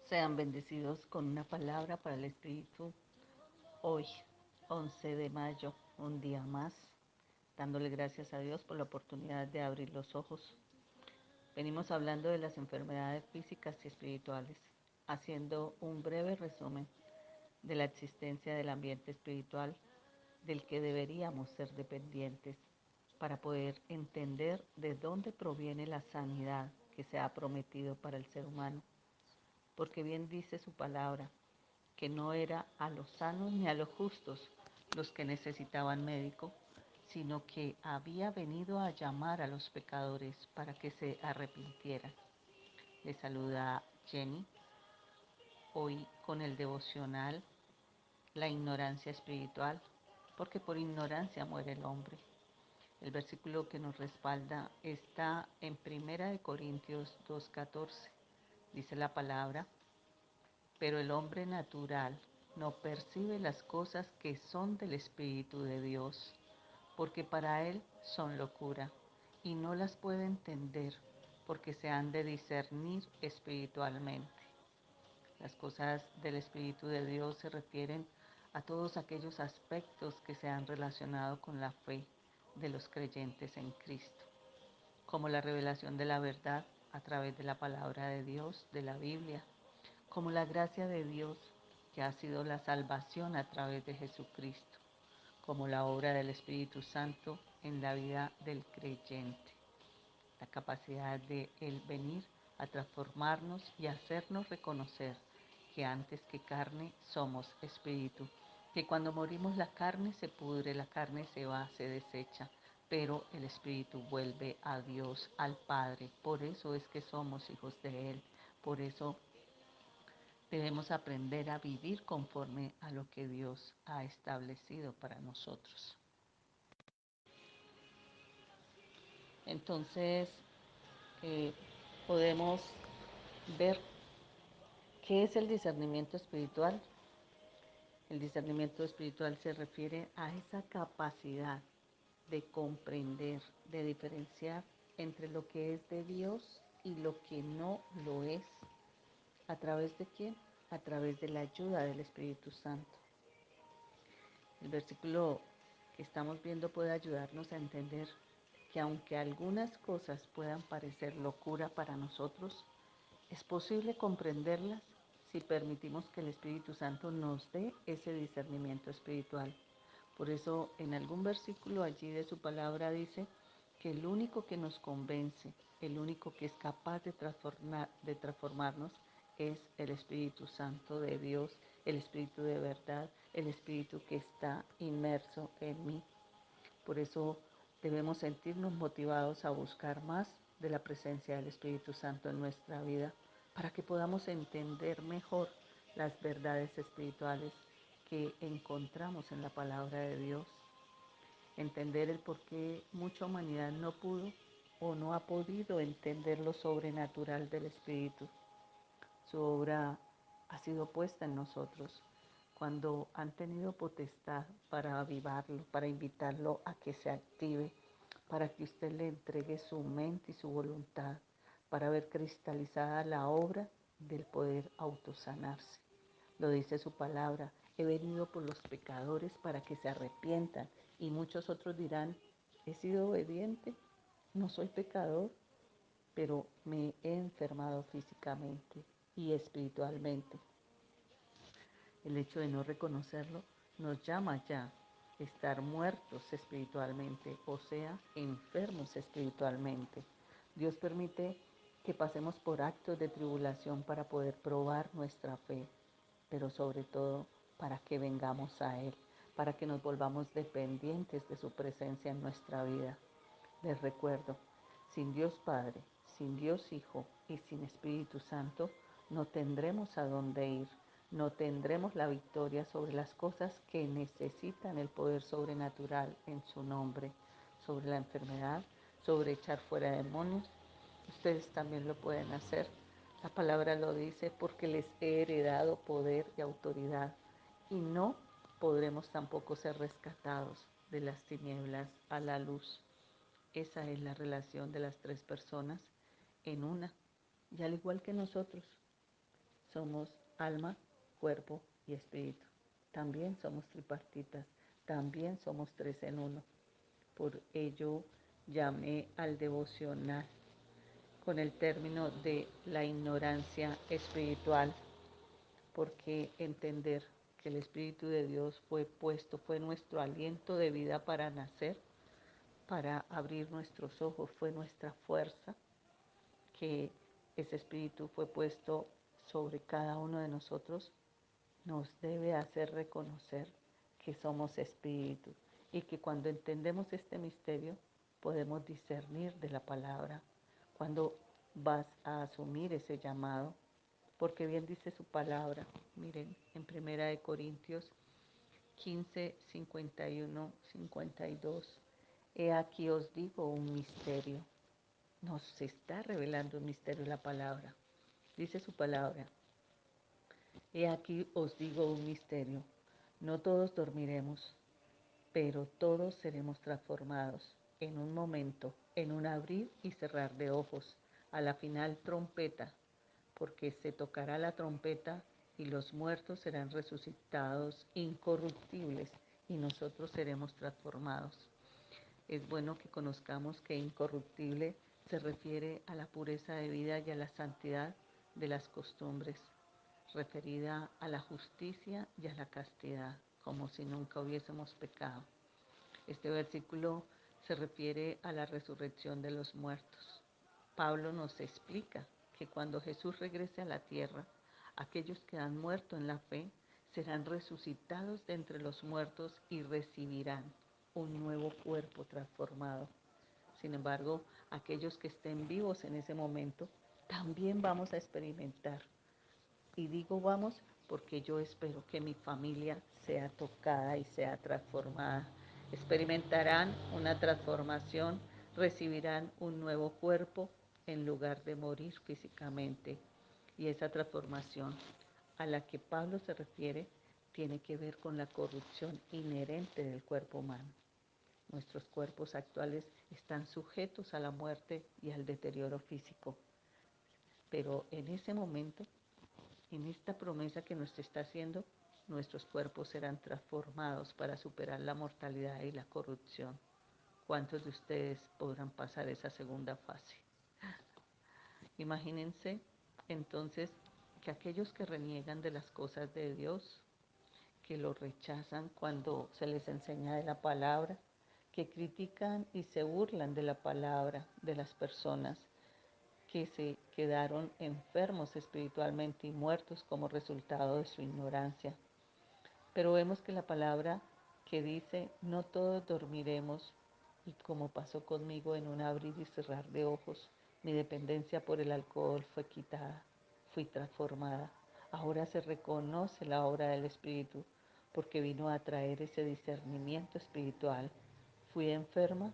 Sean bendecidos con una palabra para el Espíritu hoy, 11 de mayo, un día más, dándole gracias a Dios por la oportunidad de abrir los ojos. Venimos hablando de las enfermedades físicas y espirituales, haciendo un breve resumen de la existencia del ambiente espiritual del que deberíamos ser dependientes para poder entender de dónde proviene la sanidad que se ha prometido para el ser humano. Porque bien dice su palabra, que no era a los sanos ni a los justos los que necesitaban médico, sino que había venido a llamar a los pecadores para que se arrepintieran. Le saluda Jenny, hoy con el devocional La ignorancia espiritual, porque por ignorancia muere el hombre. El versículo que nos respalda está en 1 Corintios 2:14. Dice la palabra: pero el hombre natural no percibe las cosas que son del Espíritu de Dios, porque para él son locura, y no las puede entender, porque se han de discernir espiritualmente. Las cosas del Espíritu de Dios se refieren a todos aquellos aspectos que se han relacionado con la fe de los creyentes en Cristo, como la revelación de la verdad a través de la palabra de Dios, de la Biblia, como la gracia de Dios, que ha sido la salvación a través de Jesucristo, como la obra del Espíritu Santo en la vida del creyente, la capacidad de Él venir a transformarnos y hacernos reconocer que antes que carne somos espíritu, que cuando morimos la carne se pudre, la carne se va, se desecha, pero el espíritu vuelve a Dios, al Padre. Por eso es que somos hijos de Él, por eso debemos aprender a vivir conforme a lo que Dios ha establecido para nosotros. Entonces, eh, podemos ver qué es el discernimiento espiritual. El discernimiento espiritual se refiere a esa capacidad de comprender, de diferenciar entre lo que es de Dios y lo que no lo es. ¿A través de quién? A través de la ayuda del Espíritu Santo. El versículo que estamos viendo puede ayudarnos a entender que aunque algunas cosas puedan parecer locura para nosotros, es posible comprenderlas si permitimos que el Espíritu Santo nos dé ese discernimiento espiritual. Por eso en algún versículo allí de su palabra dice que el único que nos convence, el único que es capaz de transformarnos es el Espíritu Santo de Dios, el Espíritu de verdad, el Espíritu que está inmerso en mí. Por eso debemos sentirnos motivados a buscar más de la presencia del Espíritu Santo en nuestra vida para que podamos entender mejor las verdades espirituales que encontramos en la palabra de Dios. Entender el por qué mucha humanidad no pudo o no ha podido entender lo sobrenatural del Espíritu. Su obra ha sido puesta en nosotros cuando han tenido potestad para avivarlo, para invitarlo a que se active, para que usted le entregue su mente y su voluntad, para ver cristalizada la obra del poder autosanarse. Lo dice su palabra: he venido por los pecadores para que se arrepientan. Y muchos otros dirán: he sido obediente, no soy pecador, pero me he enfermado físicamente y espiritualmente. El hecho de no reconocerlo nos llama ya a estar muertos espiritualmente, o sea, enfermos espiritualmente. Dios permite que pasemos por actos de tribulación para poder probar nuestra fe, pero sobre todo para que vengamos a Él, para que nos volvamos dependientes de su presencia en nuestra vida. Les recuerdo, sin Dios Padre, sin Dios Hijo y sin Espíritu Santo, no tendremos a dónde ir, no tendremos la victoria sobre las cosas que necesitan el poder sobrenatural en su nombre, sobre la enfermedad, sobre echar fuera demonios. Ustedes también lo pueden hacer. La palabra lo dice: porque les he heredado poder y autoridad, y no podremos tampoco ser rescatados de las tinieblas a la luz. Esa es la relación de las tres personas en una. Y al igual que nosotros, somos alma, cuerpo y espíritu. También somos tripartitas, también somos tres en uno. Por ello llamé al devocional con el término de la ignorancia espiritual, porque entender que el Espíritu de Dios fue nuestro aliento de vida para nacer, para abrir nuestros ojos, fue nuestra fuerza, que ese Espíritu fue puesto sobre cada uno de nosotros, nos debe hacer reconocer que somos espíritu y que cuando entendemos este misterio podemos discernir de la palabra. Cuando vas a asumir ese llamado, porque bien dice su palabra, miren, en Primera de Corintios 15, 51, 52, he aquí os digo un misterio. Nos está revelando un misterio la palabra. Dice su palabra, he aquí os digo un misterio. No todos dormiremos, pero todos seremos transformados en un momento, en un abrir y cerrar de ojos, a la final trompeta, porque se tocará la trompeta y los muertos serán resucitados incorruptibles y nosotros seremos transformados. Es bueno que conozcamos que incorruptible se refiere a la pureza de vida y a la santidad de las costumbres, referida a la justicia y a la castidad, como si nunca hubiésemos pecado. Este versículo se refiere a la resurrección de los muertos. Pablo nos explica que cuando Jesús regrese a la tierra, aquellos que han muerto en la fe serán resucitados de entre los muertos y recibirán un nuevo cuerpo transformado. Sin embargo, aquellos que estén vivos en ese momento también vamos a experimentar. Y digo vamos porque yo espero que mi familia sea tocada y sea transformada. Experimentarán una transformación, recibirán un nuevo cuerpo en lugar de morir físicamente. Y esa transformación a la que Pablo se refiere tiene que ver con la corrupción inherente del cuerpo humano. Nuestros cuerpos actuales están sujetos a la muerte y al deterioro físico. Pero en ese momento, en esta promesa que nos está haciendo, nuestros cuerpos serán transformados para superar la mortalidad y la corrupción. ¿Cuántos de ustedes podrán pasar esa segunda fase? Imagínense entonces que aquellos que reniegan de las cosas de Dios, que lo rechazan cuando se les enseña de la palabra, que critican y se burlan de la palabra de las personas que se quedaron enfermos espiritualmente y muertos como resultado de su ignorancia. Pero vemos que la palabra que dice, no todos dormiremos, y como pasó conmigo en un abrir y cerrar de ojos, mi dependencia por el alcohol fue quitada, fui transformada. Ahora se reconoce la obra del Espíritu, porque vino a traer ese discernimiento espiritual. Fui enferma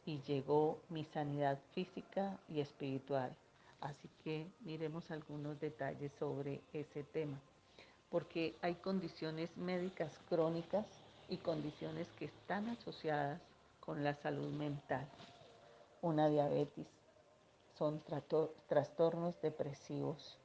y llegó mi sanidad física y espiritual. Así que miremos algunos detalles sobre ese tema, porque hay condiciones médicas crónicas y condiciones que están asociadas con la salud mental. Una diabetes, son trastornos depresivos,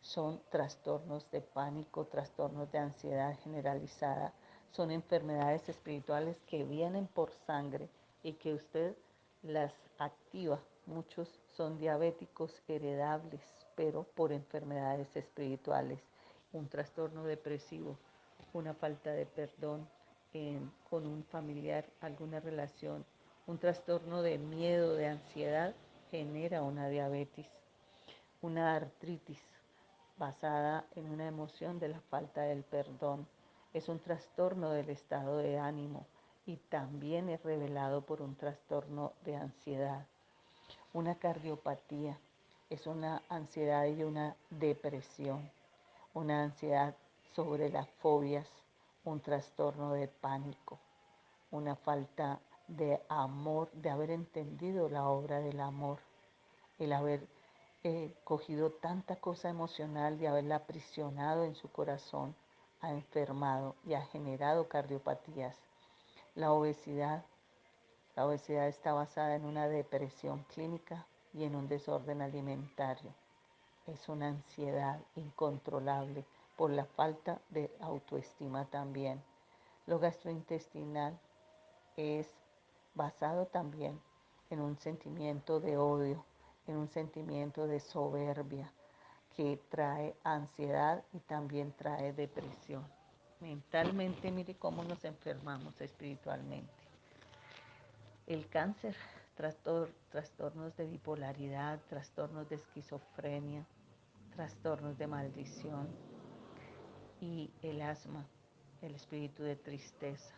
son trastornos de pánico, trastornos de ansiedad generalizada, son enfermedades espirituales que vienen por sangre y que usted las activa. Muchos son diabéticos heredables, pero por enfermedades espirituales. Un trastorno depresivo, una falta de perdón con un familiar, alguna relación, un trastorno de miedo, de ansiedad, genera una diabetes, una artritis basada en una emoción de la falta del perdón. Es un trastorno del estado de ánimo y también es revelado por un trastorno de ansiedad. Una cardiopatía es una ansiedad y una depresión, una ansiedad sobre las fobias, un trastorno de pánico, una falta de amor, de haber entendido la obra del amor, el haber cogido tanta cosa emocional y haberla aprisionado en su corazón, ha enfermado y ha generado cardiopatías. La obesidad, la obesidad está basada en una depresión clínica y en un desorden alimentario. es una ansiedad incontrolable por la falta de autoestima también. Lo gastrointestinal es basado también en un sentimiento de odio, en un sentimiento de soberbia que trae ansiedad y también trae depresión. Mentalmente, mire cómo nos enfermamos espiritualmente. El cáncer, trastornos de bipolaridad, trastornos de esquizofrenia, trastornos de maldición y el asma, el espíritu de tristeza.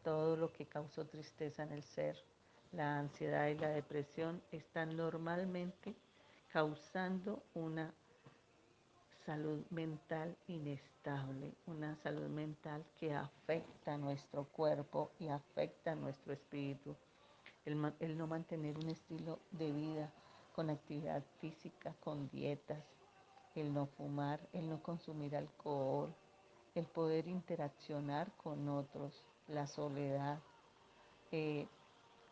Todo lo que causó tristeza en el ser, la ansiedad y la depresión están normalmente causando una salud mental inestable, una salud mental que afecta a nuestro cuerpo y afecta a nuestro espíritu. El no mantener un estilo de vida con actividad física, con dietas, el no fumar, el no consumir alcohol, el poder interaccionar con otros, la soledad, eh,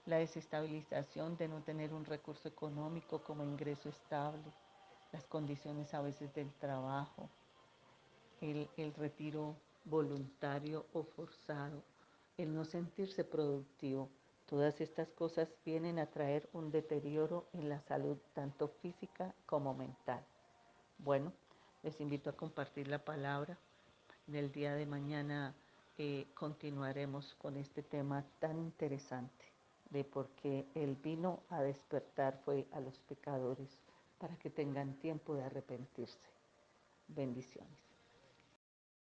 la desestabilización de no tener un recurso económico como ingreso estable, las condiciones a veces del trabajo, el retiro voluntario o forzado, el no sentirse productivo. Todas estas cosas vienen a traer un deterioro en la salud tanto física como mental. Bueno, les invito a compartir la palabra. En el día de mañana continuaremos con este tema tan interesante de por qué Él vino a despertar fue a los pecadores para que tengan tiempo de arrepentirse. Bendiciones.